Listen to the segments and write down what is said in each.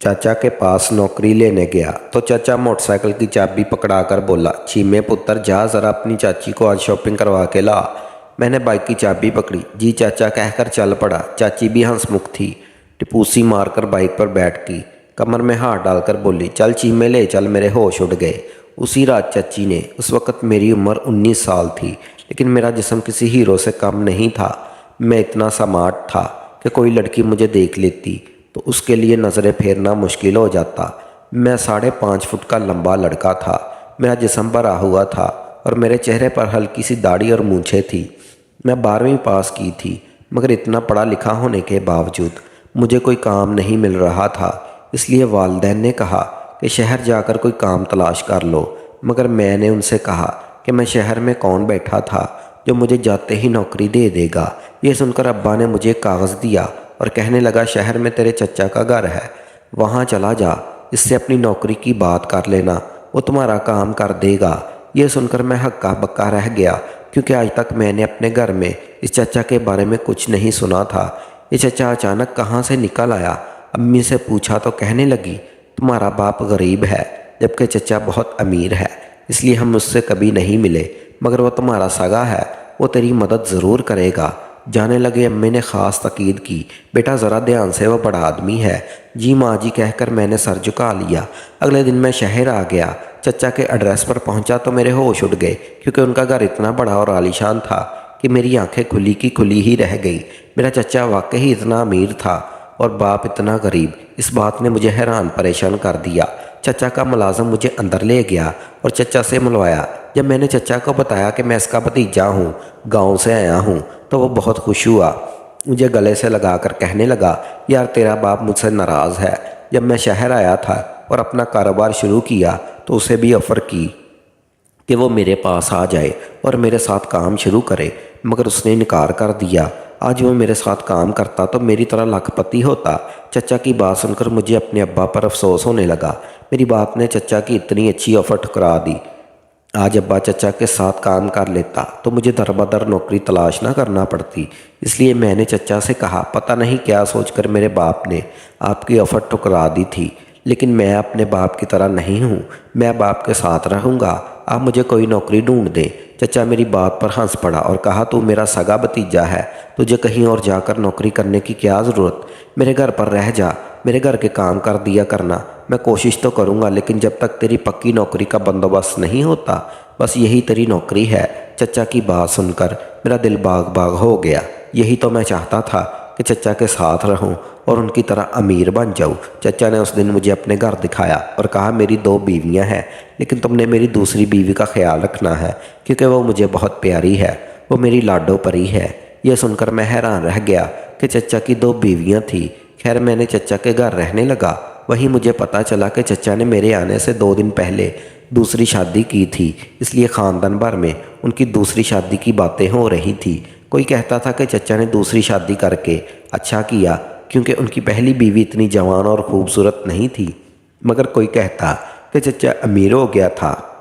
चाचा के पास नौकरी लेने गया तो चाचा मोटरसाइकिल की चाबी पकड़ाकर बोला, चीमे पुत्र जा ज़रा अपनी चाची को आज शॉपिंग करवा के ला। मैंने बाइक की चाबी पकड़ी। जी चाचा कहकर चल पड़ा। चाची भी हंसमुख थी। टिपूसी मारकर बाइक पर बैठ गई। कमर में हाथ डालकर बोली, चल चीमे ले चल, मेरे होश उड़ गए। उसी रात चाची ने, उस वक़्त मेरी उम्र 19 साल थी, लेकिन मेरा जिस्म किसी हीरो से कम नहीं था। मैं इतना स्मार्ट था कि कोई लड़की मुझे देख लेती तो उसके लिए नज़रें फेरना मुश्किल हो जाता। मैं 5.5 फुट का लंबा लड़का था। मेरा जिस्म भरा हुआ था और मेरे चेहरे पर हल्की सी दाढ़ी और मूंछें थी। मैं 12वीं पास की थी, मगर इतना पढ़ा लिखा होने के बावजूद मुझे कोई काम नहीं मिल रहा था। इसलिए वालिदैन ने कहा कि शहर जाकर कोई काम तलाश कर लो, मगर मैंने उनसे कहा कि मैं शहर में कौन बैठा था जो मुझे जाते ही नौकरी दे देगा। ये सुनकर अब्बा ने मुझे कागज़ दिया और कहने लगा, शहर में तेरे चचा का घर है, वहाँ चला जा, इससे अपनी नौकरी की बात कर लेना, वो तुम्हारा काम कर देगा। ये सुनकर मैं हक्का बक्का रह गया, क्योंकि आज तक मैंने अपने घर में इस चचा के बारे में कुछ नहीं सुना था। ये चचा अचानक कहाँ से निकल आया। अम्मी से पूछा तो कहने लगी, तुम्हारा बाप गरीब है, जबकि चचा बहुत अमीर है, इसलिए हम उससे कभी नहीं मिले, मगर वो तुम्हारा सगा है, वो तेरी मदद ज़रूर करेगा। जाने लगे अम्मी ने ख़ास ताकीद की, बेटा ज़रा ध्यान से, वो बड़ा आदमी है। जी माँ जी कहकर मैंने सर झुका लिया। अगले दिन मैं शहर आ गया। चचा के एड्रेस पर पहुंचा तो मेरे होश उड़ गए, क्योंकि उनका घर इतना बड़ा और आलीशान था कि मेरी आंखें खुली की खुली ही रह गई। मेरा चचा वाकई ही इतना अमीर था और बाप इतना गरीब। इस बात ने मुझे हैरान परेशान कर दिया। चचा का मुलाजिम मुझे अंदर ले गया और चचा से मिलवाया। जब मैंने चचा को बताया कि मैं इसका भतीजा हूँ, गांव से आया हूँ, तो वो बहुत खुश हुआ। मुझे गले से लगाकर कहने लगा, यार तेरा बाप मुझसे नाराज़ है। जब मैं शहर आया था और अपना कारोबार शुरू किया तो उसे भी ऑफ़र की कि वो मेरे पास आ जाए और मेरे साथ काम शुरू करे, मगर उसने इनकार कर दिया। आज वो मेरे साथ काम करता तो मेरी तरह लाखपति होता। चचा की बात सुनकर मुझे अपने अब्बा पर अफसोस होने लगा। मेरी बात ने चचा की इतनी अच्छी ऑफ़र ठुकरा दी। आज अब्बा चचा के साथ काम कर लेता तो मुझे दर बदर नौकरी तलाश ना करना पड़ती। इसलिए मैंने चचा से कहा, पता नहीं क्या सोचकर मेरे बाप ने आपकी ऑफ़र ठुकरा दी थी, लेकिन मैं अपने बाप की तरह नहीं हूँ, मैं बाप के साथ रहूँगा, आप मुझे कोई नौकरी ढूंढ दें। चचा मेरी बात पर हंस पड़ा और कहा, तू मेरा सगा भतीजा है, तुझे कहीं और जाकर नौकरी करने की क्या ज़रूरत, मेरे घर पर रह जा, मेरे घर के काम कर दिया करना। मैं कोशिश तो करूँगा, लेकिन जब तक तेरी पक्की नौकरी का बंदोबस्त नहीं होता, बस यही तेरी नौकरी है। चचा की बात सुनकर मेरा दिल बाग बाग हो गया। यही तो मैं चाहता था कि चचा के साथ रहूं और उनकी तरह अमीर बन जाऊं। चचा ने उस दिन मुझे अपने घर दिखाया और कहा, मेरी 2 बीवियां हैं, लेकिन तुमने मेरी दूसरी बीवी का ख्याल रखना है, क्योंकि वो मुझे बहुत प्यारी है, वो मेरी लाडो परी है। यह सुनकर मैं हैरान रह गया कि चचा की 2 बीवियां थी। खैर मैंने चचा के घर रहने लगा। वहीं मुझे पता चला कि चचा ने मेरे आने से 2 दिन पहले दूसरी शादी की थी, इसलिए ख़ानदान भर में उनकी दूसरी शादी की बातें हो रही थी। कोई कहता था कि चचा ने दूसरी शादी करके अच्छा किया, क्योंकि उनकी पहली बीवी इतनी जवान और खूबसूरत नहीं थी, मगर कोई कहता कि चचा अमीर हो गया था,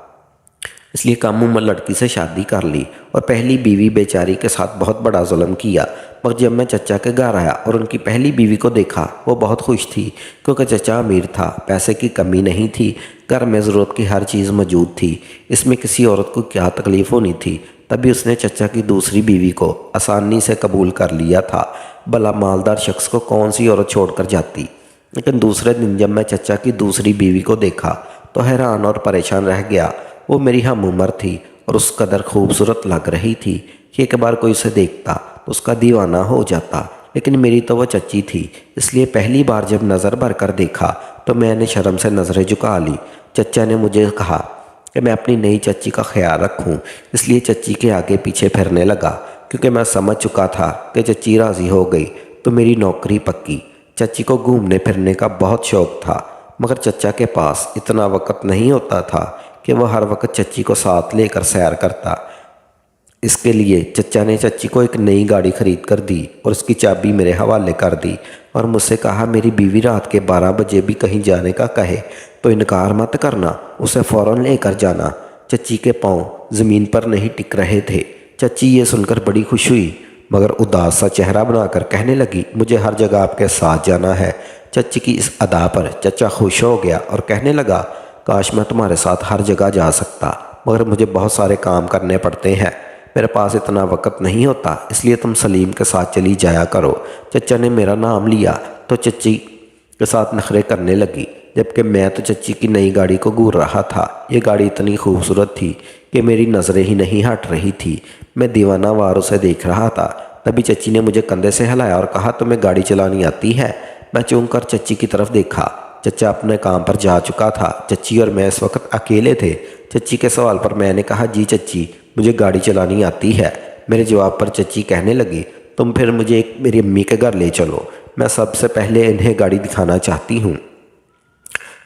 इसलिए कम उम्र लड़की से शादी कर ली और पहली बीवी बेचारी के साथ बहुत बड़ा जुल्म किया। मगर जब मैं चचा के घर आया और उनकी पहली बीवी को देखा, वो बहुत खुश थी, क्योंकि चचा अमीर था, पैसे की कमी नहीं थी, घर में ज़रूरत की हर चीज़ मौजूद थी। इसमें किसी औरत को क्या तकलीफ़ होनी थी। तभी उसने चचा की दूसरी बीवी को आसानी से कबूल कर लिया था। भला मालदार शख्स को कौन सी औरत छोड़कर जाती। लेकिन दूसरे दिन जब मैं चचा की दूसरी बीवी को देखा तो हैरान और परेशान रह गया। वो मेरी हम उम्र थी और उस कदर खूबसूरत लग रही थी कि एक बार कोई उसे देखता तो उसका दीवाना हो जाता। लेकिन मेरी तो वह चच्ची थी, इसलिए पहली बार जब नज़र भर कर देखा तो मैंने शर्म से नज़रें झुका ली। चचा ने मुझे कहा कि मैं अपनी नई चच्ची का ख्याल रखूं, इसलिए चच्ची के आगे पीछे फिरने लगा, क्योंकि मैं समझ चुका था कि चच्ची राज़ी हो गई तो मेरी नौकरी पक्की। चच्ची को घूमने फिरने का बहुत शौक़ था, मगर चचा के पास इतना वक़्त नहीं होता था कि वह हर वक्त चच्ची को साथ लेकर सैर करता। इसके लिए चचा ने चच्ची को एक नई गाड़ी खरीद कर दी और उसकी चाबी मेरे हवाले कर दी और मुझसे कहा, मेरी बीवी रात के 12 बजे भी कहीं जाने का कहे तो इनकार मत करना, उसे फ़ौरन लेकर जाना। चच्ची के पाँव ज़मीन पर नहीं टिक रहे थे। चच्ची ये सुनकर बड़ी खुश हुई मगर उदास सा चेहरा बनाकर कहने लगी, मुझे हर जगह आपके साथ जाना है। चच्ची की इस अदा पर चचा खुश हो गया और कहने लगा, काश मैं तुम्हारे साथ हर जगह जा सकता, मगर मुझे बहुत सारे काम करने पड़ते हैं, मेरे पास इतना वक्त नहीं होता, इसलिए तुम सलीम के साथ चली जाया करो। चचा ने मेरा नाम लिया तो चच्ची के साथ नखरे करने लगी, जबकि मैं तो चच्ची की नई गाड़ी को घूर रहा था। ये गाड़ी इतनी खूबसूरत थी कि मेरी नज़रें ही नहीं हट रही थी। मैं दीवाना वार उसे देख रहा था। तभी चच्ची ने मुझे कंधे से हिलाया और कहा, तुम्हें गाड़ी चलानी आती है? मैं चौंक कर चच्ची की तरफ देखा। चचा अपने काम पर जा चुका था। चच्ची और मैं इस वक्त अकेले थे। चच्ची के सवाल पर मैंने कहा, जी चच्ची, मुझे गाड़ी चलानी आती है। मेरे जवाब पर चच्ची कहने लगी, तुम फिर मुझे मेरी अम्मी के घर ले चलो, मैं सबसे पहले इन्हें गाड़ी दिखाना चाहती हूँ।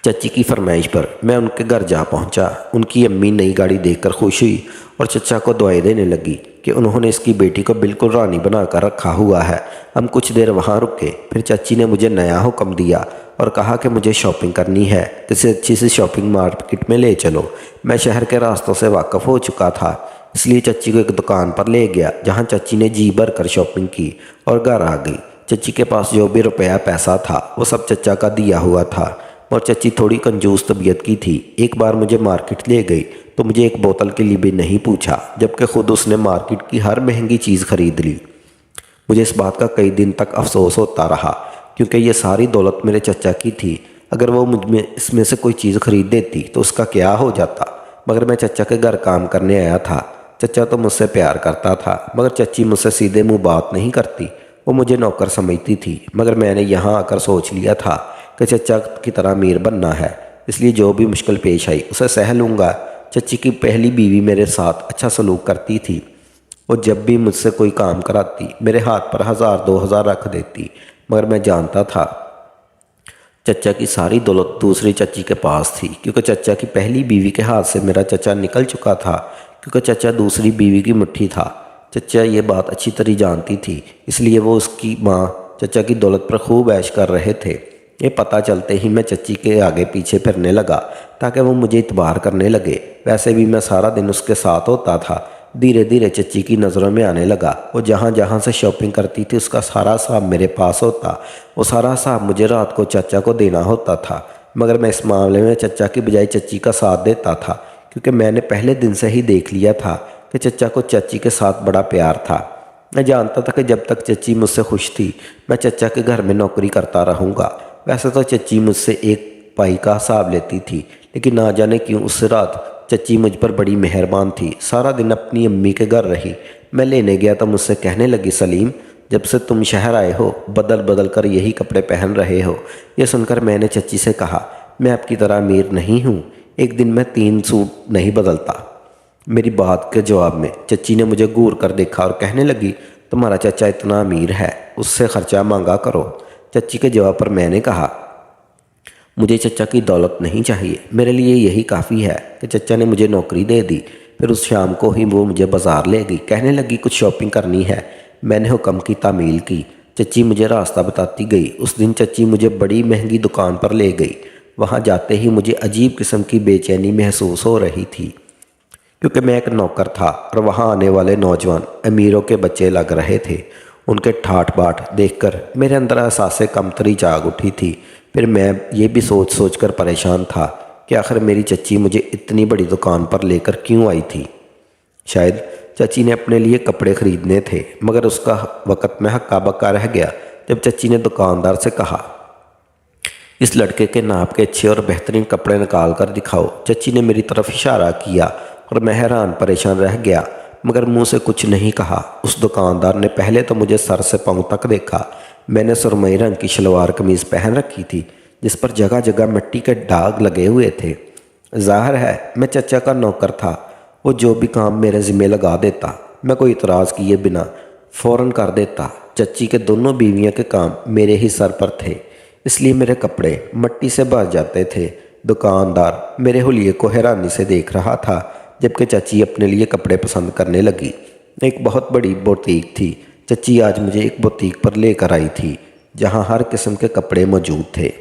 चच्ची की फरमाइश पर मैं उनके घर जा पहुंचा। उनकी अम्मी नई गाड़ी देखकर खुश हुई और चचा को दुआएं देने लगी कि उन्होंने इसकी बेटी को बिल्कुल रानी बनाकर रखा हुआ है। हम कुछ देर वहां रुके, फिर चच्ची ने मुझे नया हुक्म दिया और कहा कि मुझे शॉपिंग करनी है, किसी अच्छी सी शॉपिंग मार्केट में ले चलो। मैं शहर के रास्तों से वाकिफ़ हो चुका था, इसलिए चच्ची को एक दुकान पर ले गया, जहाँ चच्ची ने जी भर कर शॉपिंग की और घर आ गई। चच्ची के पास जो भी रुपया पैसा था वो सब चचा का दिया हुआ था और चच्ची थोड़ी कंजूस तबीयत की थी। एक बार मुझे मार्केट ले गई तो मुझे एक बोतल के लिए भी नहीं पूछा, जबकि खुद उसने मार्केट की हर महंगी चीज़ खरीद ली। मुझे इस बात का कई दिन तक अफसोस होता रहा, क्योंकि ये सारी दौलत मेरे चचा की थी। अगर वो मुझ में इसमें से कोई चीज़ खरीद देती तो उसका क्या हो जाता। मगर मैं चचा के घर काम करने आया था। चचा तो मुझसे प्यार करता था, मगर चच्ची मुझसे सीधे मुँह बात नहीं करती। वो मुझे नौकर समझती थी, मगर मैंने यहाँ आकर सोच लिया था कि चचा की तरह अमीर बनना है, इसलिए जो भी मुश्किल पेश आई उसे सह लूँगा। चच्ची की पहली बीवी मेरे साथ अच्छा सलूक करती थी। वो जब भी मुझसे कोई काम कराती मेरे हाथ पर 1000-2000 रख देती, मगर मैं जानता था चचा की सारी दौलत दूसरी चच्ची के पास थी, क्योंकि चचा की पहली बीवी के हाथ से मेरा चचा निकल चुका था, क्योंकि चचा दूसरी बीवी की मुट्ठी था। चचा ये बात अच्छी तरह जानती थी, इसलिए वो उसकी माँ चचा की दौलत पर खूब ऐश कर रहे थे। ये पता चलते ही मैं चच्ची के आगे पीछे फिरने लगा ताकि वो मुझे इतबार करने लगे। वैसे भी मैं सारा दिन उसके साथ होता था। धीरे धीरे चच्ची की नज़रों में आने लगा। वो जहाँ जहाँ से शॉपिंग करती थी उसका सारा हिसाब मेरे पास होता। वो सारा हिसाब मुझे रात को चाचा को देना होता था, मगर मैं इस मामले में चचा की बजाय चच्ची का साथ देता था, क्योंकि मैंने पहले दिन से ही देख लिया था कि चचा को चाची के साथ बड़ा प्यार था। मैं जानता था कि जब तक चच्ची मुझसे खुश थी मैं चचा के घर में नौकरी करता रहूँगा। वैसे तो चच्ची मुझसे एक पाई का हिसाब लेती थी, लेकिन ना जाने क्यों उस रात चच्ची मुझ पर बड़ी मेहरबान थी। सारा दिन अपनी अम्मी के घर रही। मैं लेने गया तो मुझसे कहने लगी, सलीम, जब से तुम शहर आए हो बदल बदल कर यही कपड़े पहन रहे हो। यह सुनकर मैंने चच्ची से कहा, मैं आपकी तरह अमीर नहीं हूँ, एक दिन में 3 सूट नहीं बदलता। मेरी बात के जवाब में चच्ची ने मुझे घूर कर देखा और कहने लगी, तुम्हारा चाचा इतना अमीर है, उससे खर्चा मांगा करो। चच्ची के जवाब पर मैंने कहा, मुझे चचा की दौलत नहीं चाहिए, मेरे लिए यही काफ़ी है कि चचा ने मुझे नौकरी दे दी। फिर उस शाम को ही वो मुझे बाज़ार ले गई। कहने लगी, कुछ शॉपिंग करनी है। मैंने हुक्म की तामील की। चच्ची मुझे रास्ता बताती गई। उस दिन चच्ची मुझे बड़ी महंगी दुकान पर ले गई। वहाँ जाते ही मुझे अजीब किस्म की बेचैनी महसूस हो रही थी, क्योंकि मैं एक नौकर था और वहाँ आने वाले नौजवान अमीरों के बच्चे लग रहे थे। उनके ठाठ बाट देखकर मेरे अंदर एहसास कमतरी जाग उठी थी। फिर मैं ये भी सोच सोच कर परेशान था कि आखिर मेरी चच्ची मुझे इतनी बड़ी दुकान पर लेकर क्यों आई थी। शायद चच्ची ने अपने लिए कपड़े खरीदने थे, मगर उसका वक़्त में हक्का बक्का रह गया जब चच्ची ने दुकानदार से कहा, इस लड़के के नाप के अच्छे और बेहतरीन कपड़े निकाल कर दिखाओ। चच्ची ने मेरी तरफ इशारा किया और मैं हैरान परेशान रह गया, मगर मुंह से कुछ नहीं कहा। उस दुकानदार ने पहले तो मुझे सर से पांव तक देखा। मैंने सुरमई रंग की शलवार कमीज़ पहन रखी थी, जिस पर जगह जगह मिट्टी के दाग लगे हुए थे। जाहिर है मैं चचा का नौकर था। वो जो भी काम मेरे ज़िम्मे लगा देता मैं कोई इतराज़ किए बिना फ़ौरन कर देता। चच्ची के दोनों बीवियों के काम मेरे ही सर पर थे, इसलिए मेरे कपड़े मिट्टी से भर जाते थे। दुकानदार मेरे हुलिये को हैरानी से देख रहा था, जबकि चाची अपने लिए कपड़े पसंद करने लगी। एक बहुत बड़ी बुटीक थी। चच्ची आज मुझे एक बुटीक पर लेकर आई थी, जहां हर किस्म के कपड़े मौजूद थे।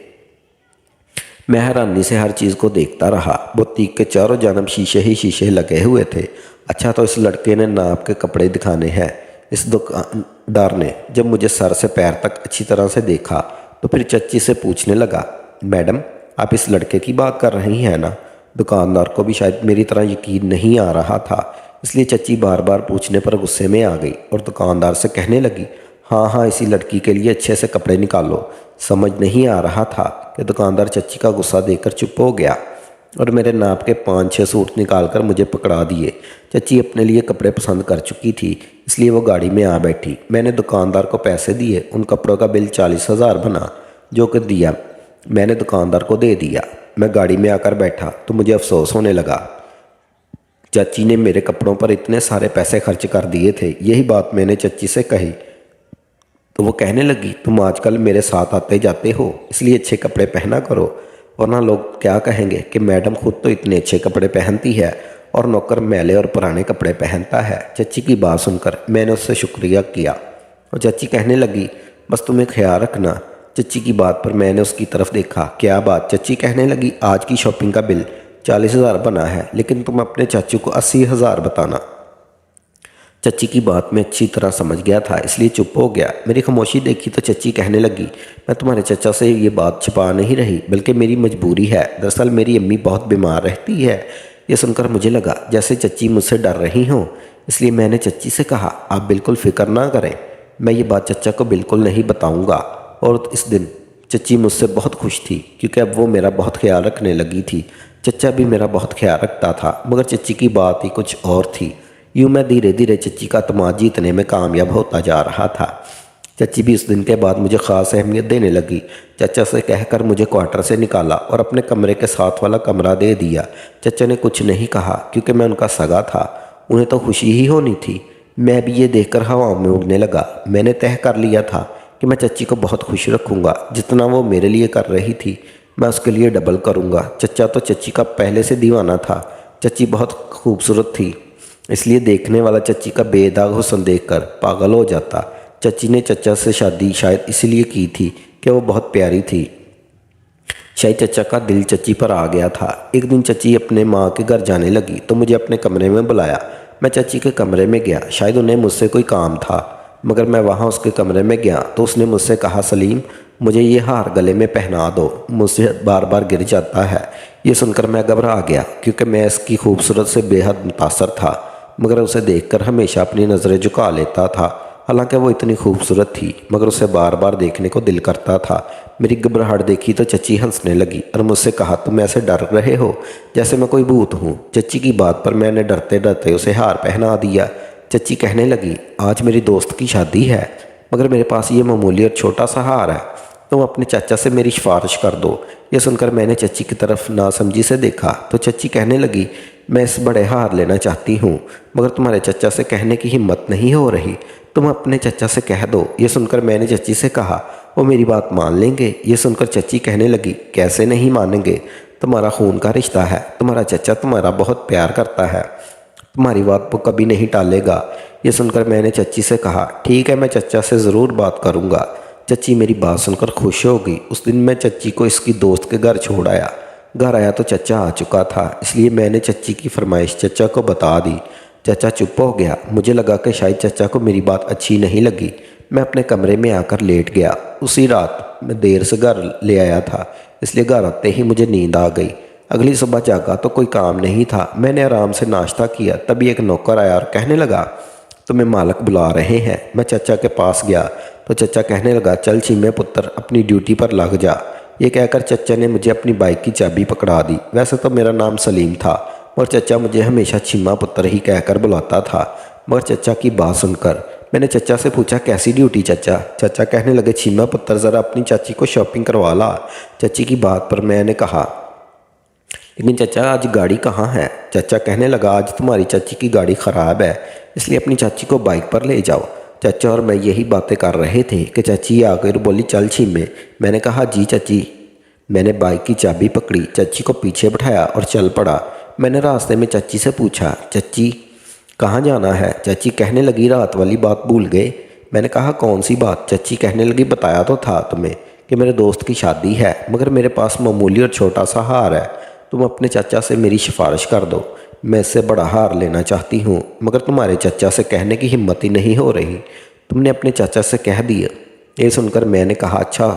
मैं हैरानी से हर चीज़ को देखता रहा। बुटीक के चारों जानब शीशे ही शीशे लगे हुए थे। अच्छा, तो इस लड़के ने नाप के कपड़े दिखाने हैं। इस दुकानदार ने जब मुझे सर से पैर तक अच्छी तरह से देखा तो फिर चच्ची से पूछने लगा, मैडम आप इस लड़के की बात कर रही हैं ना? दुकानदार को भी शायद मेरी तरह यकीन नहीं आ रहा था, इसलिए चच्ची बार बार पूछने पर गुस्से में आ गई और दुकानदार से कहने लगी, हाँ हाँ इसी लड़की के लिए अच्छे से कपड़े निकालो। समझ नहीं आ रहा था कि दुकानदार चच्ची का गुस्सा देखकर चुप हो गया और मेरे नाप के 5-6 सूट निकालकर मुझे पकड़ा दिए। चच्ची अपने लिए कपड़े पसंद कर चुकी थी, इसलिए वो गाड़ी में आ बैठी। मैंने दुकानदार को पैसे दिए। उन कपड़ों का बिल 40,000 बना, जो कि दिया मैंने दुकानदार को दे दिया। मैं गाड़ी में आकर बैठा तो मुझे अफसोस होने लगा। चाची ने मेरे कपड़ों पर इतने सारे पैसे खर्च कर दिए थे। यही बात मैंने चच्ची से कही तो वो कहने लगी, तुम आजकल मेरे साथ आते जाते हो, इसलिए अच्छे कपड़े पहना करो, वरना लोग क्या कहेंगे कि मैडम खुद तो इतने अच्छे कपड़े पहनती है और नौकर मैले और पुराने कपड़े पहनता है। चच्ची की बात सुनकर मैंने उससे शुक्रिया किया और चच्ची कहने लगी, बस तुम्हें ख्याल रखना। चच्ची की बात पर मैंने उसकी तरफ देखा। क्या बात? चच्ची कहने लगी, आज की शॉपिंग का बिल 40,000 बना है, लेकिन तुम अपने चाचू को 80,000 बताना। चच्ची की बात में अच्छी तरह समझ गया था, इसलिए चुप हो गया। मेरी खामोशी देखी तो चच्ची कहने लगी, मैं तुम्हारे चचा से ये बात छिपा नहीं रही, बल्कि मेरी मजबूरी है। दरअसल मेरी अम्मी बहुत बीमार रहती है। ये सुनकर मुझे लगा जैसे चच्ची मुझसे डर रही हों, इसलिए मैंने चच्ची से कहा, आप बिल्कुल फिक्र ना करें, मैं ये बात चचा को बिल्कुल नहीं बताऊँगा। और इस दिन चच्ची मुझसे बहुत खुश थी, क्योंकि अब वो मेरा बहुत ख्याल रखने लगी थी। चचा भी मेरा बहुत ख्याल रखता था, मगर चच्ची की बात ही कुछ और थी। यूँ मैं धीरे धीरे चच्ची का तमाम जीतने में कामयाब होता जा रहा था। चच्ची भी उस दिन के बाद मुझे ख़ास अहमियत देने लगी। चचा से कहकर मुझे क्वार्टर से निकाला और अपने कमरे के साथ वाला कमरा दे दिया। चचा ने कुछ नहीं कहा, क्योंकि मैं उनका सगा था, उन्हें तो खुशी ही होनी थी। मैं भी ये देखकर हवा में उड़ने लगा। मैंने तय कर लिया था कि मैं चच्ची को बहुत खुश रखूँगा। जितना वो मेरे लिए कर रही थी, मैं उसके लिए डबल करूँगा। चचा तो चच्ची का पहले से दीवाना था। चच्ची बहुत खूबसूरत थी, इसलिए देखने वाला चच्ची का बेदाग हुस्न देखकर पागल हो जाता। चच्ची ने चचा से शादी शायद इसलिए की थी कि वो बहुत प्यारी थी। शायद चचा का दिल चच्ची पर आ गया था। एक दिन चच्ची अपने माँ के घर जाने लगी तो मुझे अपने कमरे में बुलाया। मैं चच्ची के कमरे में गया। शायद उन्हें मुझसे कोई काम था, मगर मैं वहाँ उसके कमरे में गया तो उसने मुझसे कहा, सलीम मुझे ये हार गले में पहना दो, मुझसे बार बार गिर जाता है। ये सुनकर मैं घबरा गया, क्योंकि मैं इसकी खूबसूरत से बेहद मुतासर था, मगर उसे देखकर हमेशा अपनी नज़रें झुका लेता था। हालांकि वो इतनी खूबसूरत थी, मगर उसे बार बार देखने को दिल करता था। मेरी घबराहट देखी तो चच्ची हंसने लगी और मुझसे कहा, तुम ऐसे डर रहे हो जैसे मैं कोई भूत हूँ। चच्ची की बात पर मैंने डरते डरते उसे हार पहना दिया। चच्ची कहने लगी, आज मेरी दोस्त की शादी है, मगर मेरे पास ये मामूली और छोटा सा हार है, तुम अपने चाचा से मेरी सिफारिश कर दो। ये सुनकर मैंने चच्ची की तरफ नासमझी से देखा तो चच्ची कहने लगी, मैं इस बड़े हार लेना चाहती हूँ, मगर तुम्हारे चचा से कहने की हिम्मत नहीं हो रही। तुम अपने चचा से कह दो। ये सुनकर मैंने चच्ची से कहा, वो मेरी बात मान लेंगे? ये सुनकर चच्ची कहने लगी, कैसे नहीं मानेंगे, तुम्हारा खून का रिश्ता है, तुम्हारा चचा तुम्हारा बहुत प्यार करता है, तुम्हारी बात वो कभी नहीं टालेगा। ये सुनकर मैंने चच्ची से कहा, ठीक है, मैं चचा से ज़रूर बात करूँगा। चच्ची मेरी बात सुनकर खुश हो गई। उस दिन मैं चच्ची को इसकी दोस्त के घर छोड़ आया। घर आया तो चचा आ चुका था, इसलिए मैंने चच्ची की फरमाइश चचा को बता दी। चचा चुप हो गया। मुझे लगा कि शायद चचा को मेरी बात अच्छी नहीं लगी। मैं अपने कमरे में आकर लेट गया। उसी रात मैं देर से घर ले आया था, इसलिए घर आते ही मुझे नींद आ गई। अगली सुबह जागा तो कोई काम नहीं था। मैंने आराम से नाश्ता किया, तभी एक नौकर आया और कहने लगा, तुम्हें मालक बुला रहे हैं। मैं चचा के पास गया तो चचा कहने लगा, चल चीमे पुत्र, अपनी ड्यूटी पर लग जा। ये कहकर चचा ने मुझे अपनी बाइक की चाबी पकड़ा दी। वैसे तो मेरा नाम सलीम था और चचा मुझे हमेशा छिम्मा पुत्र ही कहकर बुलाता था, मगर चचा की बात सुनकर मैंने चचा से पूछा, कैसी ड्यूटी चचा? चचा कहने लगे, छिम्मा पुत्र, ज़रा अपनी चाची को शॉपिंग करवा ला। चची की बात पर मैंने कहा, लेकिन चचा आज गाड़ी कहाँ है? चचा कहने लगा, आज तुम्हारी चाची की गाड़ी ख़राब है, इसलिए अपनी चाची को बाइक पर ले जाओ। चाचा और मैं यही बातें कर रहे थे कि चाची आ गई और बोली, चल छीमे। मैंने कहा, जी चाची। मैंने बाइक की चाबी पकड़ी, चाची को पीछे बिठाया और चल पड़ा। मैंने रास्ते में चाची से पूछा, चाची कहाँ जाना है? चाची कहने लगी, रात वाली बात भूल गए। मैंने कहा, कौन सी बात? चाची कहने लगी, बताया तो था तुम्हें कि मेरे दोस्त की शादी है, मगर मेरे पास मामूली और छोटा सा हार है। तुम अपने चाचा से मेरी सिफारिश कर दो। मैं इससे बड़ा हार लेना चाहती हूँ, मगर तुम्हारे चचा से कहने की हिम्मत ही नहीं हो रही। तुमने अपने चाचा से कह दिया। ये सुनकर मैंने कहा, अच्छा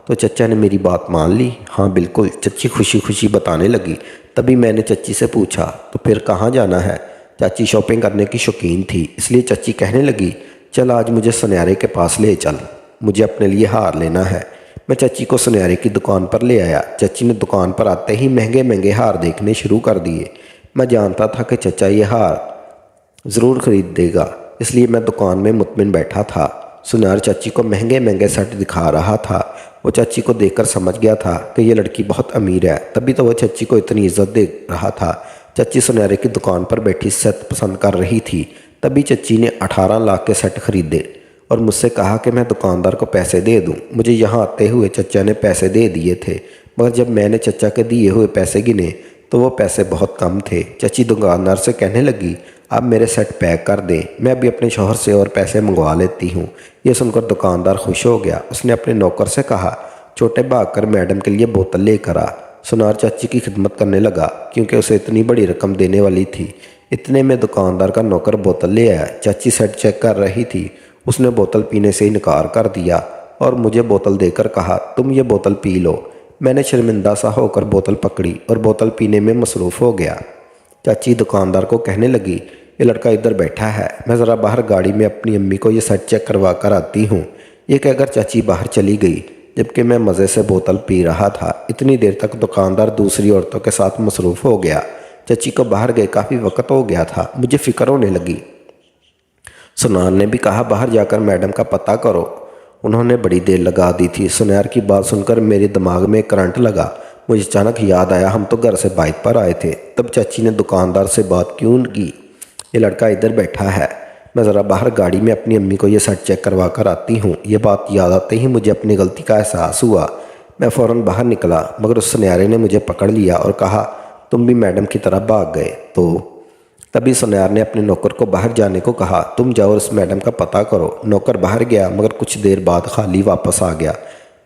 तो चचा ने मेरी बात मान ली? हाँ बिल्कुल, चच्ची खुशी खुशी बताने लगी। तभी मैंने चच्ची से पूछा, तो फिर कहाँ जाना है? चाची शॉपिंग करने की शौकीन थी, इसलिए चच्ची कहने लगी, चल आज मुझे सुनहरे के पास ले चल, मुझे अपने लिए हार लेना है। मैं चच्ची को सुनहरे की दुकान पर ले आया। चच्ची ने दुकान पर आते ही महंगे महंगे हार देखने शुरू कर दिए। मैं जानता था कि चचा ये हार ज़रूर खरीद देगा, इसलिए मैं दुकान में मुतमिन बैठा था। सुनार चाची को महंगे महंगे सेट दिखा रहा था। वो चाची को देखकर समझ गया था कि ये लड़की बहुत अमीर है, तभी तो वह चाची को इतनी इज्जत दे रहा था। चाची सुनहरे की दुकान पर बैठी सेट पसंद कर रही थी। तभी चाची ने 18 लाख के सेट खरीदे और मुझसे कहा कि मैं दुकानदार को पैसे दे दूं। मुझे यहाँ आते हुए चचा ने पैसे दे दिए थे, मगर जब मैंने चचा के दिए हुए पैसे गिने तो वो पैसे बहुत कम थे। चाची दुकानदार से कहने लगी, आप मेरे सेट पैक कर दें, मैं अभी अपने शौहर से और पैसे मंगवा लेती हूँ। ये सुनकर दुकानदार खुश हो गया। उसने अपने नौकर से कहा, छोटे भागकर मैडम के लिए बोतल लेकर आ। सुनार चाची की खिदमत करने लगा, क्योंकि उसे इतनी बड़ी रकम देने वाली थी। इतने में दुकानदार का नौकर बोतल ले आया। चाची सेट चेक कर रही थी, उसने बोतल पीने से इनकार कर दिया और मुझे बोतल देकर कहा, तुम ये बोतल पी लो। मैंने शर्मिंदा सा होकर बोतल पकड़ी और बोतल पीने में मसरूफ़ हो गया। चाची दुकानदार को कहने लगी, ये लड़का इधर बैठा है, मैं ज़रा बाहर गाड़ी में अपनी अम्मी को ये सेट चेक करवा कर आती हूँ। ये कहकर चाची बाहर चली गई, जबकि मैं मज़े से बोतल पी रहा था। इतनी देर तक दुकानदार दूसरी औरतों के साथ मसरूफ़ हो गया। चाची को बाहर गए काफ़ी वक्त हो गया था। मुझे फ़िक्र होने लगी। सुनार ने भी कहा, बाहर जाकर मैडम का पता करो। उन्होंने बड़ी देर लगा दी थी। सुनार की बात सुनकर मेरे दिमाग में करंट लगा। मुझे अचानक याद आया, हम तो घर से बाइक पर आए थे। तब चाची ने दुकानदार से बात क्यों की? ये लड़का इधर बैठा है, मैं ज़रा बाहर गाड़ी में अपनी अम्मी को ये सेट चेक करवा कर आती हूँ। ये बात याद आते ही मुझे अपनी गलती का एहसास हुआ। मैं फ़ौरन बाहर निकला, मगर उस सुनहरे ने मुझे पकड़ लिया और कहा, तुम भी मैडम की तरह भाग गए तो? तभी सुनार ने अपने नौकर को बाहर जाने को कहा, तुम जाओ और उस मैडम का पता करो। नौकर बाहर गया, मगर कुछ देर बाद खाली वापस आ गया।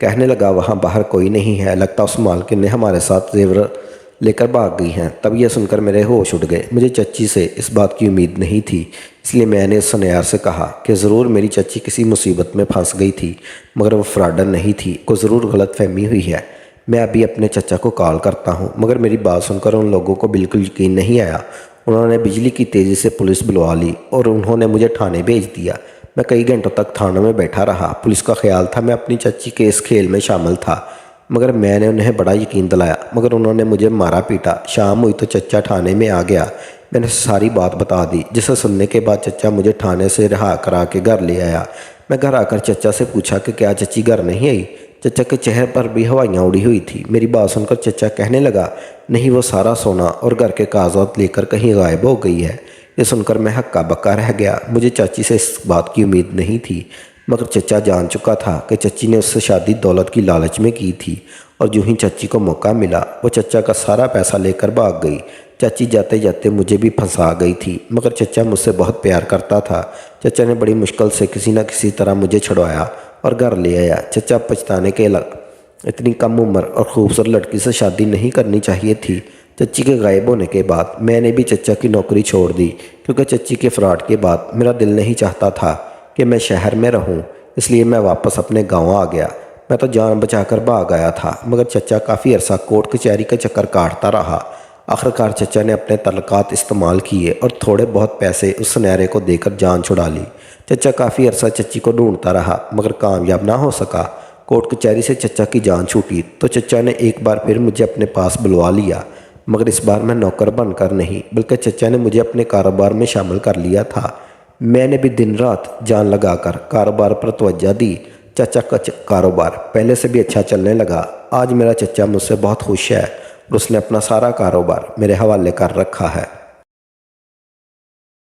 कहने लगा, वहाँ बाहर कोई नहीं है, लगता उस मालकिन ने हमारे साथ जेवर लेकर भाग गई हैं। तब यह सुनकर मेरे होश उड़ गए। मुझे चच्ची से इस बात की उम्मीद नहीं थी, इसलिए मैंने उस सुनार से कहा कि ज़रूर मेरी चच्ची किसी मुसीबत में फंस गई थी, मगर वो फ्रॉडर नहीं थी, को ज़रूर गलत फहमी हुई है। मैं अभी अपने चचा को कॉल करता हूँ। मगर मेरी बात सुनकर उन लोगों को बिल्कुल यकीन नहीं आया। उन्होंने बिजली की तेज़ी से पुलिस बुलवा ली और उन्होंने मुझे थाने भेज दिया। मैं कई घंटों तक थाने में बैठा रहा। पुलिस का ख्याल था मैं अपनी चाची के इस खेल में शामिल था, मगर मैंने उन्हें बड़ा यकीन दिलाया, मगर उन्होंने मुझे मारा पीटा। शाम हुई तो चचा थाने में आ गया। मैंने सारी बात बता दी, जिसे सुनने के बाद चचा मुझे थाने से रिहा करा के घर ले आया। मैं घर आकर चचा से पूछा कि क्या चची घर नहीं आई। चचा के चेहरे पर भी हवाइयाँ उड़ी हुई थी। मेरी बात सुनकर चचा कहने लगा, नहीं, वो सारा सोना और घर के कागजात लेकर कहीं गायब हो गई है। ये सुनकर मैं हक्का बक्का रह गया। मुझे चाची से इस बात की उम्मीद नहीं थी, मगर चचा जान चुका था कि चची ने उससे शादी दौलत की लालच में की थी और जो ही चाची को मौका मिला वो चचा का सारा पैसा लेकर भाग गई। चाची जाते जाते मुझे भी फंसा गई थी, मगर चचा मुझसे बहुत प्यार करता था। चचा ने बड़ी मुश्किल से किसी न किसी तरह मुझे छुड़वाया और घर ले आया। चचा पछताने के लग, इतनी कम उम्र और खूबसूरत लड़की से शादी नहीं करनी चाहिए थी। चच्ची के गायब होने के बाद मैंने भी चचा की नौकरी छोड़ दी, क्योंकि चच्ची के फ्रॉड के बाद मेरा दिल नहीं चाहता था कि मैं शहर में रहूं, इसलिए मैं वापस अपने गांव आ गया। मैं तो जान बचाकर भाग आया था, मगर चचा काफ़ी अरसा कोर्ट कचहरी का चक्कर काटता रहा। आखिरकार चचा ने अपने तलकात इस्तेमाल किए और थोड़े बहुत पैसे उस सुनहरे को देकर जान छुड़ा ली। चचा काफ़ी अरसा चच्ची को ढूंढता रहा, मगर कामयाब ना हो सका। कोर्ट कचहरी से चचा की जान छूटी तो चचा ने एक बार फिर मुझे अपने पास बुलवा लिया, मगर इस बार मैं नौकर बनकर नहीं, बल्कि चचा ने मुझे अपने कारोबार में शामिल कर लिया था। मैंने भी दिन रात जान लगाकर कारोबार पर तवज्जो दी। चचा का कारोबार पहले से भी अच्छा चलने लगा। आज मेरा चचा मुझसे बहुत खुश है और उसने अपना सारा कारोबार मेरे हवाले कर रखा है।